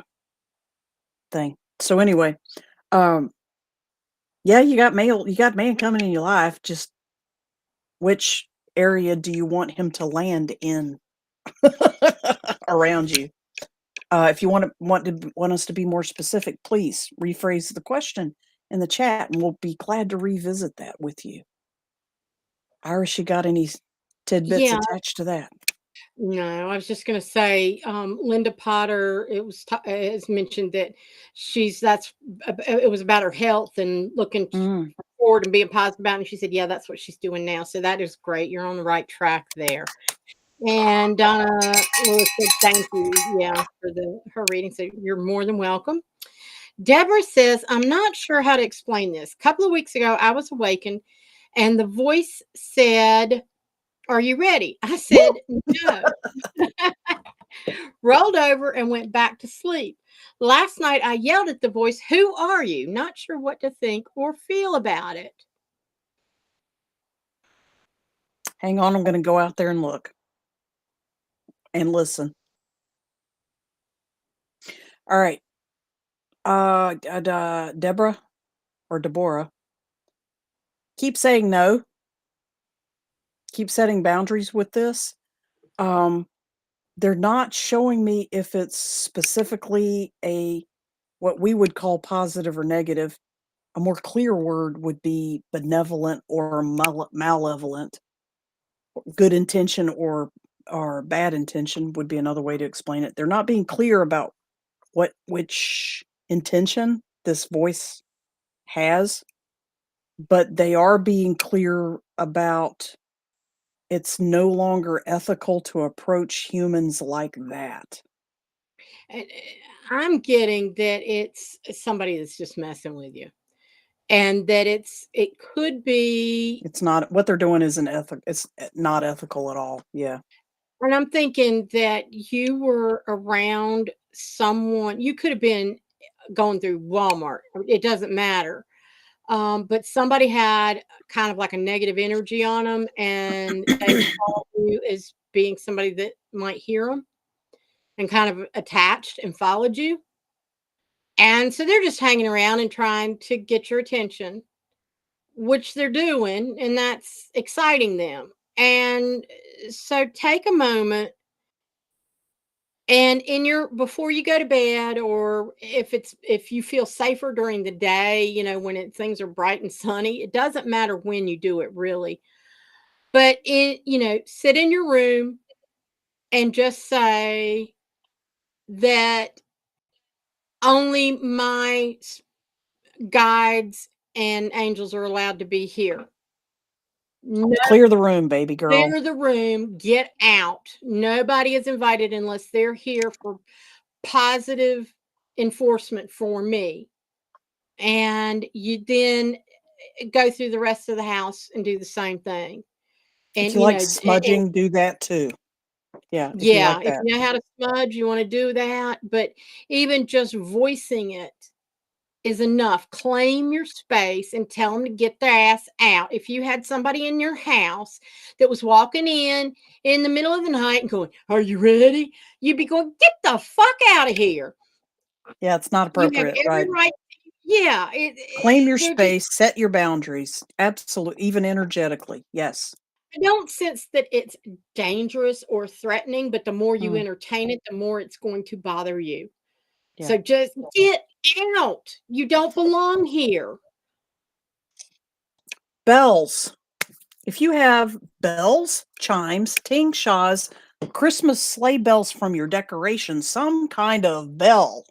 thing. So anyway, um, yeah, you got man coming in your life. Just which area do you want him to land in around you? If you want us to be more specific, please rephrase the question in the chat, and we'll be glad to revisit that with you. Iris, you got any tidbits Yeah. attached to that? No, I was just gonna say, Linda Potter, has mentioned that it was about her health and looking Mm. forward and being positive about it, and she said, "Yeah, that's what she's doing now." So that is great. You're on the right track there. And Donna Lewis said, "Thank you, yeah, for her reading." So you're more than welcome. Deborah says, "I'm not sure how to explain this. A couple of weeks ago, I was awakened, and the voice said." Are you ready? I said, no. Rolled over and went back to sleep. Last night, I yelled at the voice, "Who are you?" Not sure what to think or feel about it. Hang on, I'm going to go out there and look and listen. All right. Deborah or Deborah, keep saying no. Keep setting boundaries with this. Um, they're not showing me if it's specifically what we would call positive or negative. A more clear word would be benevolent or malevolent. Good intention or bad intention would be another way to explain it. They're not being clear about which intention this voice has, but they are being clear about It's no longer ethical to approach humans like that. And I'm getting that it's somebody that's just messing with you, and that it could be. It's not what they're doing isn't ethical. It's not ethical at all. Yeah. And I'm thinking that you were around someone. You could have been going through Walmart. It doesn't matter. But somebody had kind of like a negative energy on them, and they saw you as being somebody that might hear them and kind of attached and followed you. And so they're just hanging around and trying to get your attention, which they're doing, and that's exciting them. And so take a moment, and in your before you go to bed, or if you feel safer during the day, when things are bright and sunny, it doesn't matter when you do it really. But sit in your room and just say that only my guides and angels are allowed to be here. No, Clear the room, baby girl. clear the room, get out. Nobody is invited unless they're here for positive enforcement for me. And you then go through the rest of the house and do the same thing. If And you like smudging, do that too. Yeah, if you like if that. you know how to smudge, you want to do that. But even just voicing it is enough. Claim your space and tell them to get their ass out. If you had somebody in your house that was walking in the middle of the night and going, "Are you ready?" You'd be going, "Get the fuck out of here." Yeah, it's not You have appropriate, every right? right. Yeah, Claim your they're just. space, set your boundaries. Absolutely, even energetically. Yes. I don't sense that it's dangerous or threatening, but the more you Mm, entertain it, the more it's going to bother you. yeah. So just get out. You don't belong here. Bells. If you have bells, chimes, ting shas, Christmas sleigh bells from your decoration, some kind of bell,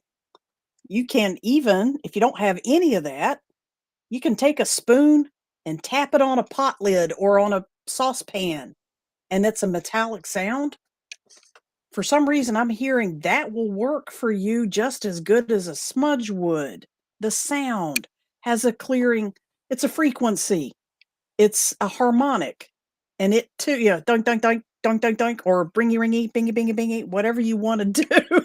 you can even, if you don't have any of that, you can take a spoon and tap it on a pot lid or on a saucepan, and it's a metallic sound. For some reason, I'm hearing that will work for you just as good as a smudge would. The sound has a clearing, it's a frequency, it's a harmonic, and it too, yeah, dunk, dunk, dunk, dunk, dunk, dunk, or bringy, ringy, bingy, bingy, bingy, whatever you want to do.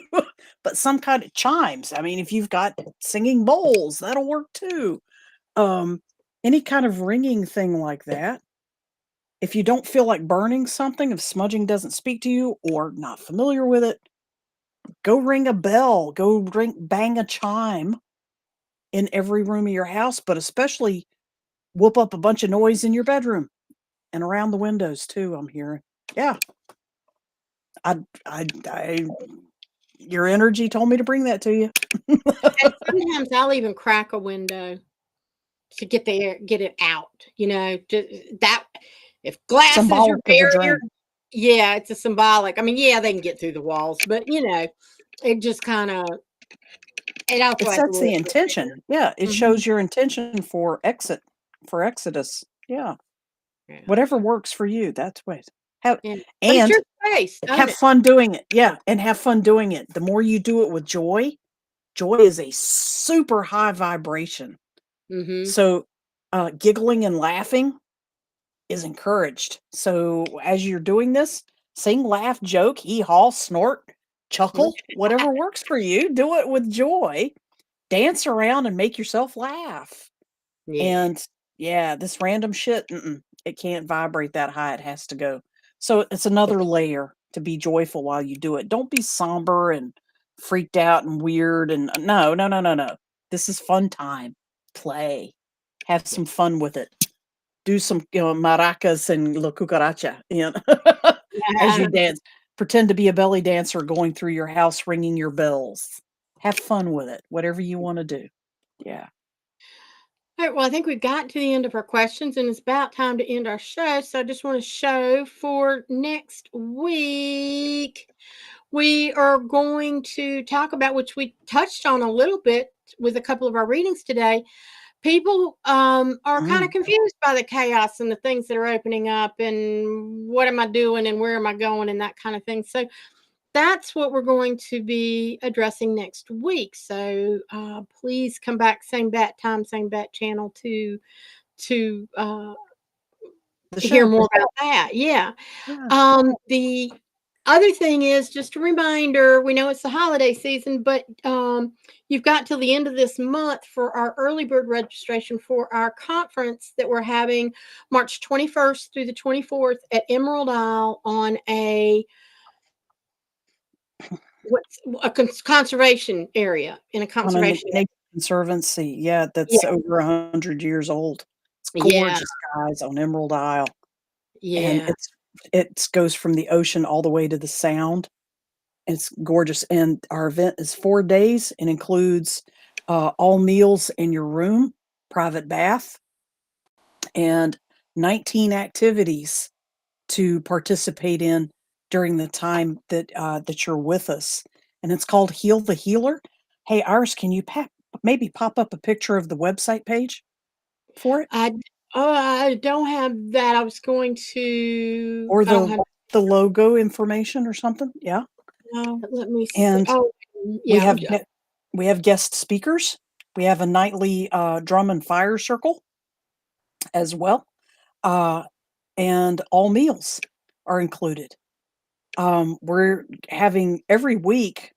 But some kind of chimes. I mean, if you've got singing bowls, that'll work too. Um, any kind of ringing thing like that. If you don't feel like burning something, if smudging doesn't speak to you or not familiar with it, go ring a bell, go bang a chime in every room of your house, but especially whoop up a bunch of noise in your bedroom and around the windows too, I'm hearing. Yeah. I your energy told me to bring that to you. And sometimes I'll even crack a window to get it out. Just that if glass is your Symbolic of a barrier, drain. yeah, it's a symbolic. I mean, yeah, they can get through the walls, but it just kind of it also It has a sets the little. intention. Yeah, it Mhm. shows your intention for for exodus. Yeah. Yeah, Whatever works for you, that's what. Have yeah, but it's and your space, own have it. fun doing it. Yeah, and have fun doing it. The more you do it with joy, joy is a super high vibration. Mhm. So, giggling and laughing is encouraged. So, as you're doing this, sing, laugh, joke, hee haw, snort, chuckle, whatever works for you. Do it with joy. Dance around and make yourself laugh. Yeah. And yeah, this random shit, it can't vibrate that high. It has to go. So it's another layer to be joyful while you do it. Don't be somber and freaked out and weird. And no, no, no, no, no. This is fun time. Play. Have Yeah. some fun with it. Do some, maracas and la cucaracha, as you dance. Pretend to be a belly dancer going through your house ringing your bells. Have fun with it. Whatever you want to do. Yeah. All right, well, I think we've gotten to the end of our questions, and it's about time to end our show. So I just want to show for next week. We are going to talk about, which we touched on a little bit with a couple of our readings today, people are kind of Mm. confused by the chaos and the things that are opening up and what am I doing and where am I going and that kind of thing. So that's what we're going to be addressing next week. So please come back, same bat time, same bat channel to The hear show. more about that. Yeah. Yeah. The other thing is just a reminder, we know it's the holiday season, but you've got till the end of this month for our early bird registration for our conference that we're having March 21st through the 24th at Emerald Isle on what's a conservation area in a On a conservation area. nature conservancy, yeah, Yeah. that's over 100 years old. It's Yeah. gorgeous, guys, on Emerald Isle, and Yeah. it goes from the ocean all the way to the Sound. It's gorgeous, and our event is 4 days and includes, all meals in your room, private bath, and 19 activities to participate in during the time that you're with us, and it's called Heal the Healer. Hey, Iris, can you maybe pop up a picture of the website page for it? I I don't have that. I was going to. Or I don't have. the logo information or something? Yeah, Let me see. and Oh, we yeah. have we have guest speakers. We have a nightly, drum and fire circle as well, uh, and all meals are included. We're having every week,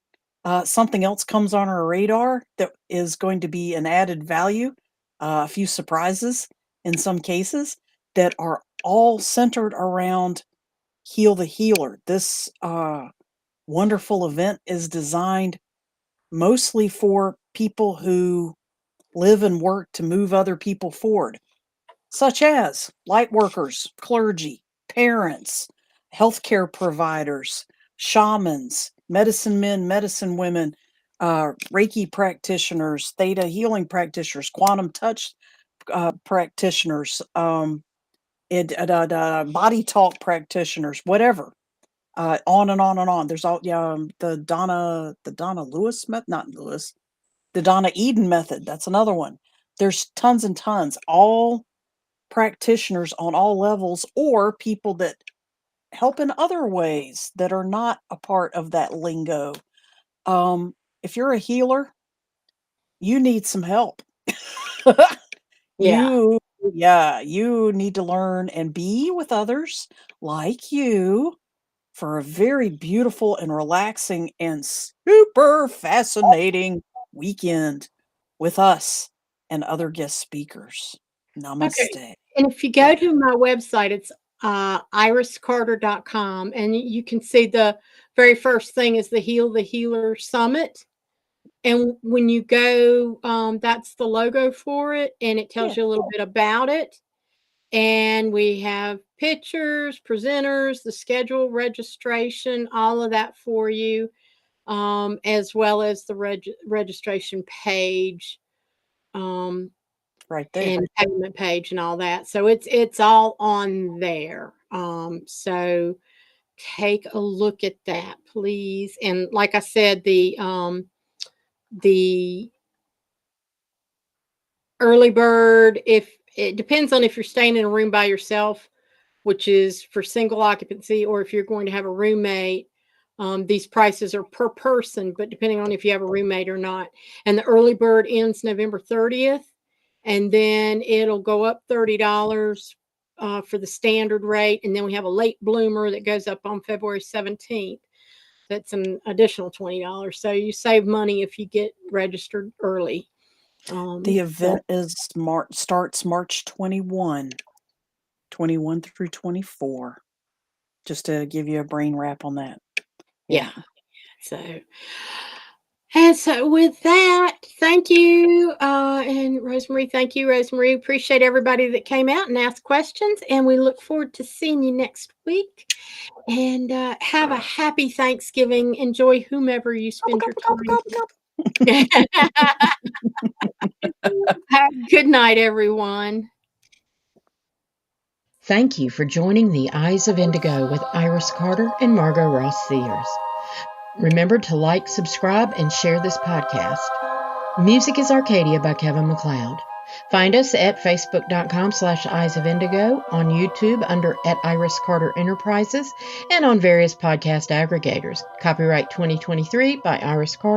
something else comes on our radar that is going to be an added value, a few surprises in some cases that are all centered around Heal the Healer. This wonderful event is designed mostly for people who live and work to move other people forward, such as light workers, clergy, parents, healthcare providers, shamans, medicine men, medicine women, Reiki practitioners, theta healing practitioners, quantum touch practitioners, body talk practitioners, whatever. On and on and on. There's all the Donna Lewis method, not Lewis, the Donna Eden method. That's another one. There's tons and tons. All practitioners on all levels or people that help in other ways that are not a part of that lingo. If you're a healer, you need some help. Yeah. You yeah, you need to learn and be with others like you for a very beautiful and relaxing and super fascinating weekend with us and other guest speakers. Okay. Namaste. And if you Yeah. go to my website, it's iriscarter.com, and you can see the very first thing is the Heal the Healer Summit. And when you go, that's the logo for it, and it Yeah. tells you a little bit about it. And we have pictures, presenters, the schedule, registration, all of that for you, as well as the registration page. Right there. And payment page and all that. So it's all on there. So take a look at that, please. And like I said, the early bird, if it depends on if you're staying in a room by yourself, which is for single occupancy, or if you're going to have a roommate. These prices are per person, but depending on if you have a roommate or not. And the early bird ends November 30th, and then it'll go up $30 for the standard rate. And then we have a late bloomer that goes up on February 17th. That's an additional $20. So you save money if you get registered early. The event starts March 21 through 24, just to give you a brain wrap on that. Yeah. And so with that, thank you. And Rosemary, thank you, Rosemary. Appreciate everybody that came out and asked questions. And we look forward to seeing you next week. And have a happy Thanksgiving. Enjoy whomever you spend your time with. Good night, everyone. Thank you for joining the Eyes of Indigo with Iris Carter and Margot Ross Sears. Remember to like, subscribe, and share this podcast. Music is Arcadia by Kevin MacLeod. Find us at facebook.com/Eyes of Indigo, on YouTube under @Iris Carter Enterprises, and on various podcast aggregators. Copyright 2023 by Iris Carter,